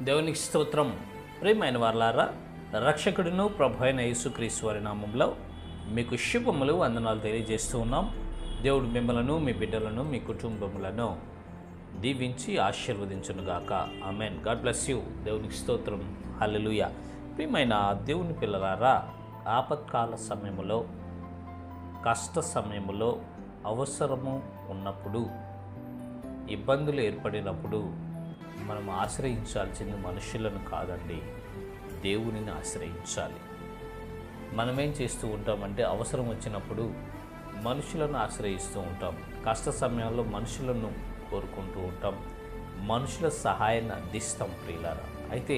దేవునికి స్తోత్రం. ప్రియమైన వారలారా, రక్షకుడును ప్రభు అయిన యేసుక్రీస్తు వారి నామంలో మీకు శుభములు వందనాలు తెలియజేస్తూ ఉన్నాం. దేవుడు మిమ్మలను, మీ బిడ్డలను, మీ కుటుంబములను దీవించి ఆశీర్వదించునుగాక. ఆమెన్. God bless you. దేవునికి స్తోత్రం. హల్లెలూయా. ప్రియమైన దేవుని పిల్లలారా, ఆపత్కాల సమయంలో, కష్ట సమయంలో, అవసరము ఉన్నప్పుడు, ఇబ్బందులు ఏర్పడినప్పుడు మనం ఆశ్రయించాల్సింది మనుషులను కాదండి, దేవునిని ఆశ్రయించాలి. మనమేం చేస్తూ ఉంటామంటే అవసరం వచ్చినప్పుడు మనుషులను ఆశ్రయిస్తూ ఉంటాం. కష్ట సమయంలో మనుషులను కోరుకుంటూ ఉంటాం, మనుషుల సహాయాన్ని అందిస్తాం ప్రియులారా. అయితే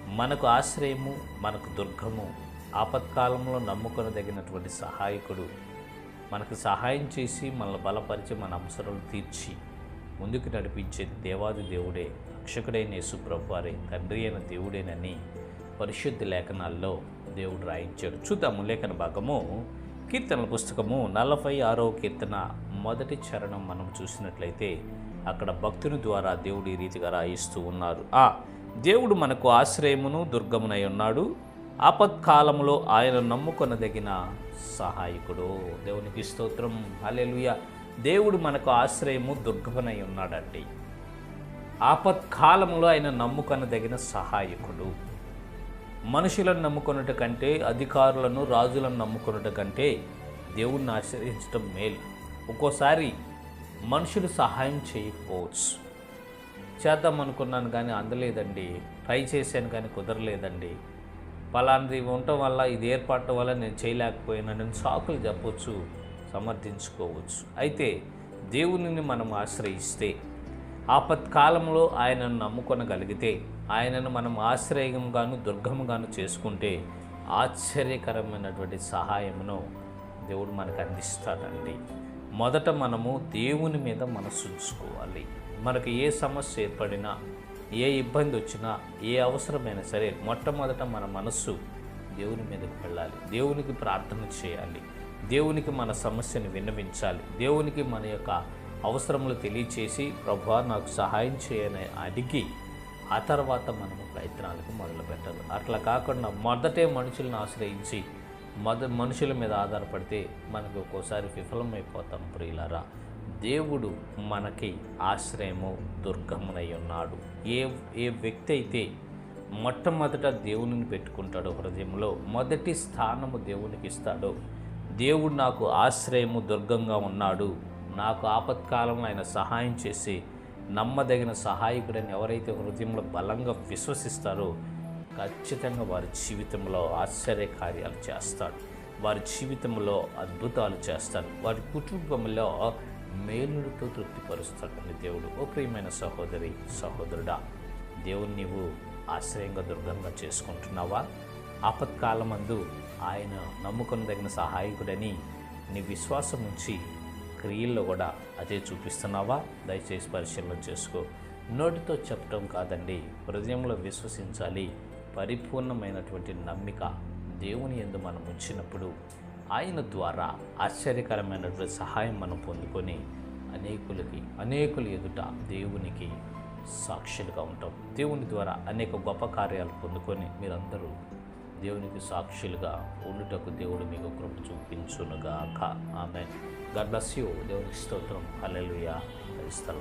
మనకు ఆశ్రయము, మనకు దుర్గము, ఆపత్కాలంలో నమ్ముకొనదగినటువంటి సహాయకుడు, మనకు సహాయం చేసి మనల్ని బలపరిచి మన అవసరాలు తీర్చి ముందుకు నడిపించేది దేవాది దేవుడే, రక్షకుడైన యేసు ప్రభువారే, తండ్రి అయిన దేవుడేనని పరిశుద్ధ లేఖనాల్లో దేవుడు రాయించాడు. చూద్దాము లేఖన భాగము. కీర్తనల పుస్తకము 46వ కీర్తన మొదటి చరణం మనం చూసినట్లయితే అక్కడ భక్తుని ద్వారా దేవుడు ఈ రీతిగా రాయిస్తూ ఉన్నారు. దేవుడు మనకు ఆశ్రయమును దుర్గమునై ఉన్నాడు, ఆపత్కాలంలో ఆయన నమ్ముకొనదగిన సహాయకుడు. దేవునికి స్తోత్రం. హల్లెలూయా. దేవుడు మనకు ఆశ్రయము దుర్గమునై ఉన్నాడండి. ఆపత్కాలంలో ఆయన నమ్ముకొనదగిన సహాయకుడు. మనుషులను నమ్ముకొనుట కంటే, అధికారులను, రాజులను నమ్ముకొనుట కంటే దేవుణ్ణి ఆశ్రయించడం మేలు. ఒక్కోసారి మనుషులు సహాయం చేయకపోవచ్చు. చేద్దాం అనుకున్నాను కానీ అందలేదండి, ట్రై చేశాను కానీ కుదరలేదండి, పలాంటిది ఉండటం వల్ల, ఇది ఏర్పడటం వల్ల నేను చేయలేకపోయినానని సాకులు చెప్పవచ్చు, సమర్థించుకోవచ్చు. అయితే దేవునిని మనం ఆశ్రయిస్తే, ఆపత్కాలంలో ఆయనను నమ్ముకొనగలిగితే, ఆయనను మనం ఆశ్రయంగాను దుర్గముగాను చేసుకుంటే ఆశ్చర్యకరమైనటువంటి సహాయమును దేవుడు మనకు అందిస్తాడండి. మొదట మనము దేవుని మీద మనసు ఉంచుకోవాలి. మనకు ఏ సమస్య ఏర్పడినా, ఏ ఇబ్బంది వచ్చినా, ఏ అవసరమైనా సరే మొట్టమొదట మన మనస్సు దేవుని మీదకు వెళ్ళాలి. దేవునికి ప్రార్థన చేయాలి, దేవునికి మన సమస్యను విన్నవించాలి, దేవునికి మన యొక్క అవసరములు తెలియచేసి ప్రభువా నాకు సహాయం చేయని అడిగి ఆ తర్వాత మనము ప్రయత్నాలకు మొదలు పెట్టాలి. అట్లా కాకుండా మొదటే మనుషులను ఆశ్రయించి మనుషుల మీద ఆధారపడితే మనకు ఒక్కోసారి విఫలమైపోతాం ప్రియులారా. దేవుడు మనకి ఆశ్రయము దుర్గమునై ఉన్నాడు. ఏ వ్యక్తి అయితే మొట్టమొదట దేవునిని పెట్టుకుంటాడో, హృదయంలో మొదటి స్థానము దేవునికి ఇస్తాడో, దేవుడు నాకు ఆశ్రయము దుర్గంగా ఉన్నాడు, నాకు ఆపత్కాలంలో ఆయన సహాయం చేసి నమ్మదగిన సహాయకుడని ఎవరైతే హృదయంలో బలంగా విశ్వసిస్తారో ఖచ్చితంగా వారి జీవితంలో ఆశ్చర్య కార్యాలు చేస్తాడు, వారి జీవితంలో అద్భుతాలు చేస్తాడు, వారి కుటుంబంలో మేలులతో తృప్తిపరుస్తాడండి దేవుడు. ఓ ప్రియమైన సహోదరి, సహోదరుడా, దేవుని నీవు ఆశ్రయంగా దుర్గంగా చేసుకుంటున్నావా? ఆపత్కాలమందు ఆయన నమ్ముకొనదగిన సహాయకుడని నీ విశ్వాసం ఉంచి క్రియల్లో కూడా అదే చూపిస్తున్నావా? దయచేసి పరిశీలన చేసుకో. నోటితో చెప్పడం కాదండి, హృదయంలో విశ్వసించాలి. పరిపూర్ణమైనటువంటి నమ్మిక దేవుని యందు మనం ఉంచినప్పుడు ఆయన ద్వారా ఆశ్చర్యకరమైనటువంటి సహాయం మనం పొందుకొని అనేకులు ఎదుట దేవునికి సాక్షులుగా ఉంటాం. దేవుని ద్వారా అనేక గొప్ప కార్యాలు పొందుకొని మీరందరూ దేవునికి సాక్షులుగా ఉండుటకు దేవుడు మీకు కృప చూపించునుగాక. ఆమేన్. God bless you. దేవునికి స్తోత్రం. హల్లెలూయా. క్రైస్తవ